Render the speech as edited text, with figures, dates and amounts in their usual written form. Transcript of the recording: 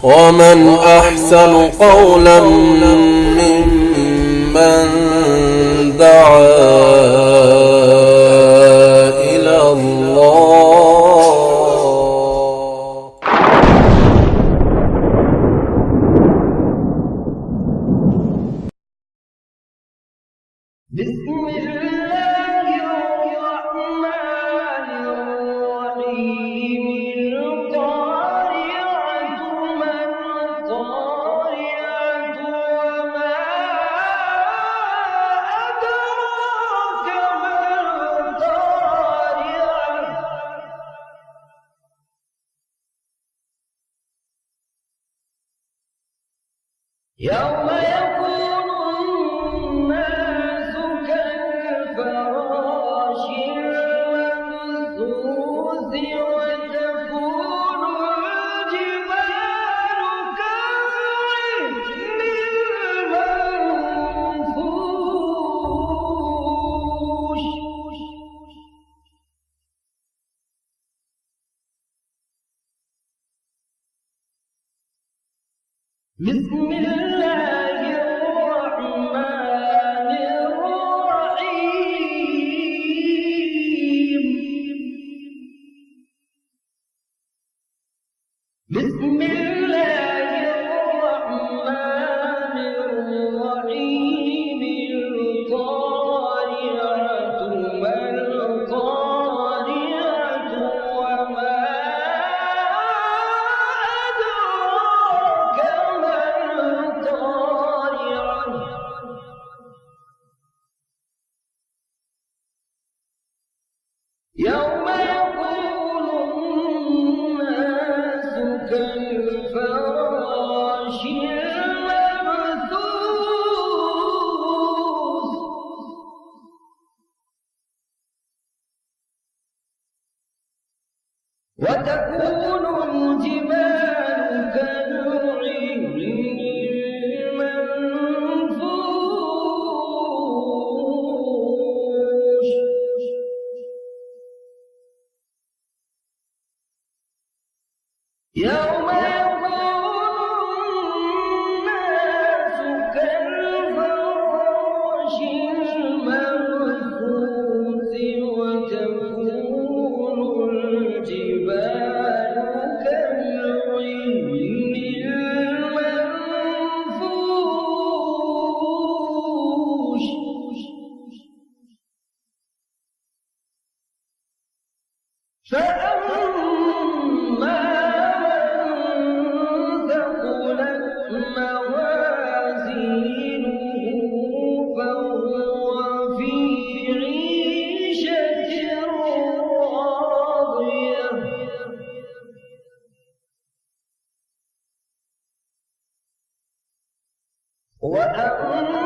ومن أحسن قولا ممن دعا إلى الله. بسم الله الرحمن الرحيم. القارعة ما القارعة وما أدراك ما القارعة. يوم يكون الناس كالفراش المبثوث وتكون الجبال كالعهن المنفوش. بسم الله الرحمن الرحيم. بسم الله الرحمن الرحيم. القارعة ما القارعة وما أدراك ما القارعة. يوم يكون الناس كالفراش المبثوث وتكون الجبال كالعهن المنفوش. يوم يكون الناس كالفراش المبثوث وتكون الجبال كالعهن المنفوش. فأما موازينه فهو في عيشة راضية. وأما